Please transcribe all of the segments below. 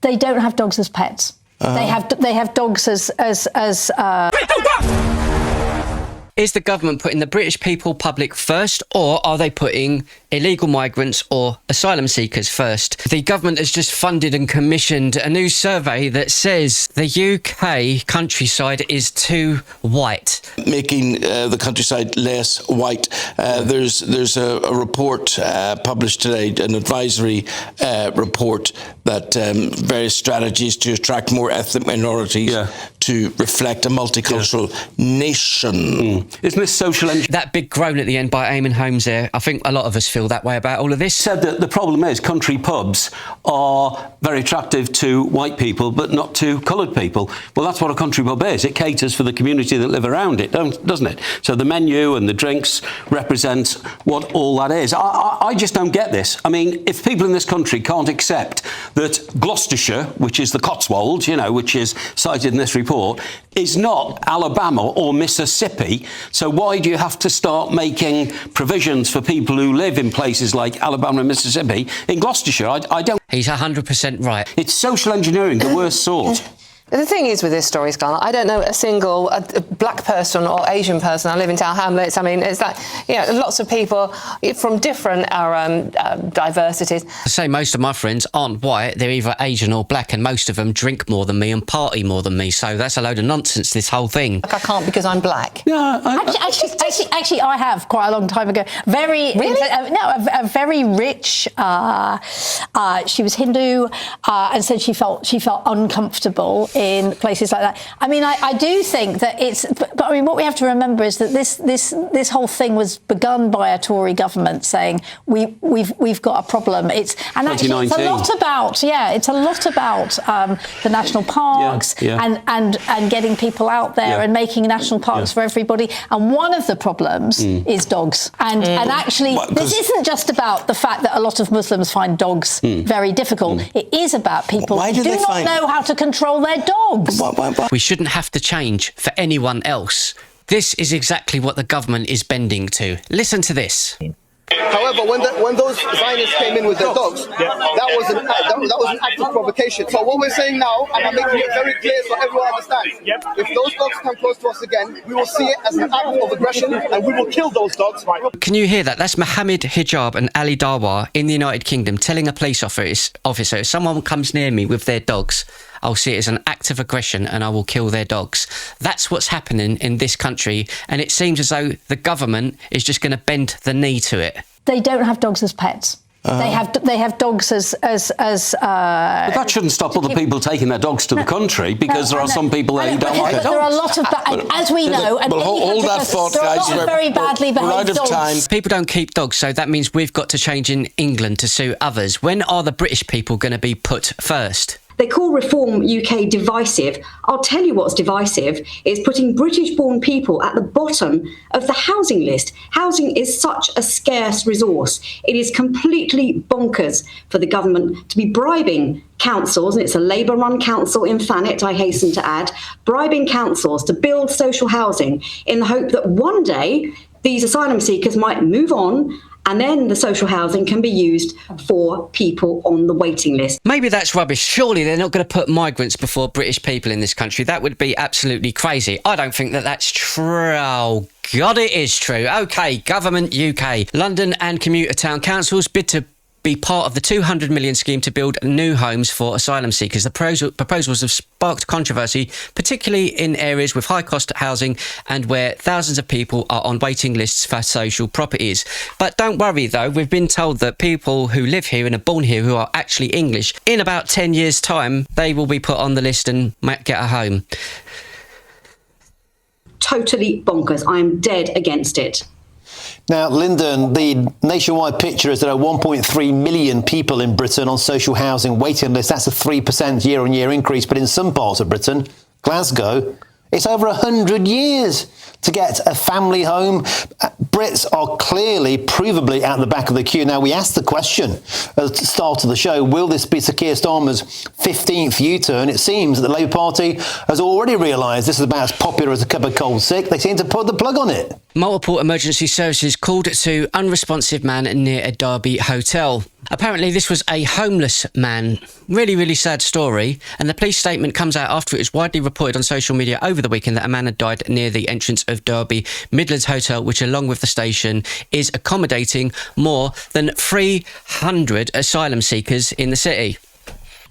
They don't have dogs as pets. They have dogs as Is the government putting the British people public first, or are they putting illegal migrants or asylum seekers first? The government has just funded and commissioned a new survey that says the UK countryside is too white. Making the countryside less white. There's a report published today, an advisory report that various strategies to attract more ethnic minorities to reflect a multicultural nation. Isn't this social engineering? That big groan at the end by Eamon Holmes there, I think a lot of us feel that way about all of this. Said that the problem is country pubs are very attractive to white people but not to coloured people. Well, that's what a country pub is. It caters for the community that live around it, doesn't it? So the menu and the drinks represent what all that is. I just don't get this. I mean, if people in this country can't accept that Gloucestershire, which is the Cotswolds, which is cited in this report, is not Alabama or Mississippi, so why do you have to start making provisions for people who live in places like Alabama and Mississippi in Gloucestershire? I don't... He's 100% right. It's social engineering, the worst sort. The thing is with this story, Scarlett, I don't know a single black person or Asian person. I live in Tower Hamlets. I mean, it's that, lots of people from different diversities. I say most of my friends aren't white. They're either Asian or black, and most of them drink more than me and party more than me. So that's a load of nonsense, this whole thing. Like I can't because I'm black. Yeah, actually, I have quite a long time ago. A very rich. She was Hindu, and said she felt uncomfortable in places like that. I mean, I do think that it's, but I mean, what we have to remember is that this whole thing was begun by a Tory government saying we've got a problem. It's actually it's a lot about the national parks and getting people out there and making national parks for everybody. And one of the problems is dogs. And actually, this isn't just about the fact that a lot of Muslims find dogs very difficult. It is about people who do not know how to control their dogs. We shouldn't have to change for anyone else. This is exactly what the government is bending to. Listen to this. However, when those Zionists came in with their dogs, that was an act of provocation. So what we're saying now, and I'm making it very clear so everyone understands, if those dogs come close to us again, we will see it as an act of aggression and we will kill those dogs. Can you hear that? That's Mohammed Hijab and Ali Darwa in the United Kingdom telling a police officer, if someone comes near me with their dogs, I'll see it as an act of aggression and I will kill their dogs. That's what's happening in this country, and it seems as though the government is just going to bend the knee to it. They don't have dogs as pets. They have dogs as But that shouldn't stop other people taking their dogs to the country, because there are some people there who don't like dogs. There are a lot of as we know, and hold that thought, there are guys. a lot of very badly behaved dogs. People don't keep dogs, so that means we've got to change in England to suit others. When are the British people going to be put first? They call Reform UK divisive. I'll tell you what's divisive is putting British-born people at the bottom of the housing list. Housing is such a scarce resource. It is completely bonkers for the government to be bribing councils, and it's a Labour-run council in Thanet, I hasten to add, bribing councils to build social housing in the hope that one day these asylum seekers might move on, and then the social housing can be used for people on the waiting list. Maybe that's rubbish. Surely they're not going to put migrants before British people in this country. That would be absolutely crazy. I don't think that that's true. Oh, God, it is true. OK, Government UK. London and commuter town councils bid to be part of the 200 million scheme to build new homes for asylum seekers. The proposals have sparked controversy, particularly in areas with high cost housing and where thousands of people are on waiting lists for social properties. But don't worry though, we've been told that people who live here and are born here who are actually English, in about 10 years' time, they will be put on the list and might get a home. Totally bonkers. I'm dead against it. Now, Lyndon, the nationwide picture is there are 1.3 million people in Britain on social housing waiting lists. That's a 3% year-on-year increase. But in some parts of Britain, Glasgow, it's over 100 years to get a family home. Brits are clearly, provably at the back of the queue. Now, we asked the question at the start of the show, will this be Sir Keir Starmer's 15th U-turn? It seems that the Labour Party has already realised this is about as popular as a cup of cold sick. They seem to put the plug on it. Multiple emergency services called to unresponsive man near a Derby hotel. Apparently, this was a homeless man. Really, really sad story. And the police statement comes out after it was widely reported on social media over the weekend that a man had died near the entrance of Derby Midlands Hotel, which, along with the station, is accommodating more than 300 asylum seekers in the city.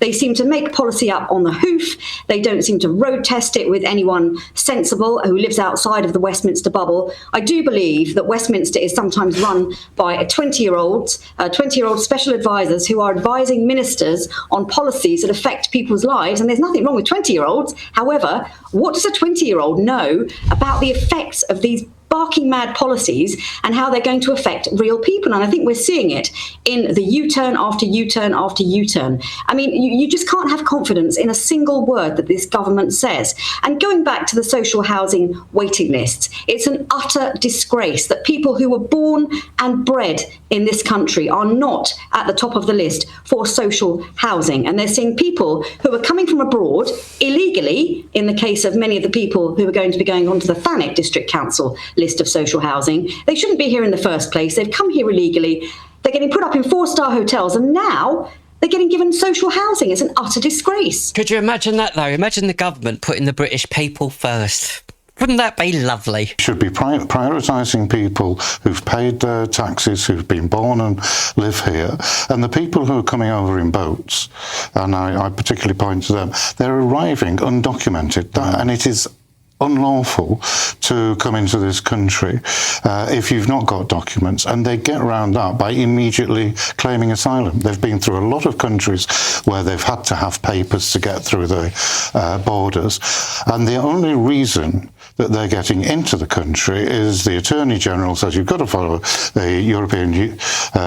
They seem to make policy up on the hoof. They don't seem to road test it with anyone sensible who lives outside of the Westminster bubble. I do believe that Westminster is sometimes run by 20-year-olds special advisors who are advising ministers on policies that affect people's lives. And there's nothing wrong with 20-year-olds. However, what does a 20-year-old know about the effects of these barking mad policies and how they're going to affect real people? And I think we're seeing it in the U-turn after U-turn after U-turn. I mean, you just can't have confidence in a single word that this government says. And going back to the social housing waiting lists, it's an utter disgrace that people who were born and bred in this country are not at the top of the list for social housing. And they're seeing people who are coming from abroad illegally, in the case of many of the people who are going to be going onto the Thanet District Council list of social housing. They shouldn't be here in the first place. They've come here illegally. They're getting put up in 4-star hotels, and now they're getting given social housing. It's an utter disgrace. Could you imagine that, though? Imagine the government putting the British people first. Wouldn't that be lovely? Should be prioritising people who've paid their taxes, who've been born and live here, and the people who are coming over in boats, and I particularly point to them, they're arriving undocumented, and it is unlawful to come into this country if you've not got documents, and they get around that by immediately claiming asylum. They've been through a lot of countries where they've had to have papers to get through the borders, and the only reason that they're getting into the country is the Attorney General says you've got to follow the European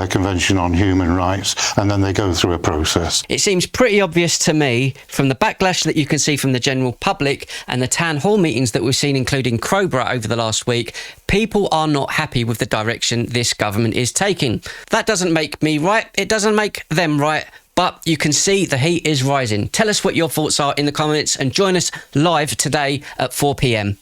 Convention on Human Rights, and then they go through a process. It seems pretty obvious to me from the backlash that you can see from the general public and the town hall meetings that we've seen, including Crowborough over the last week, people are not happy with the direction this government is taking. That doesn't make me right, it doesn't make them right, but you can see the heat is rising. Tell us what your thoughts are in the comments and join us live today at 4 p.m.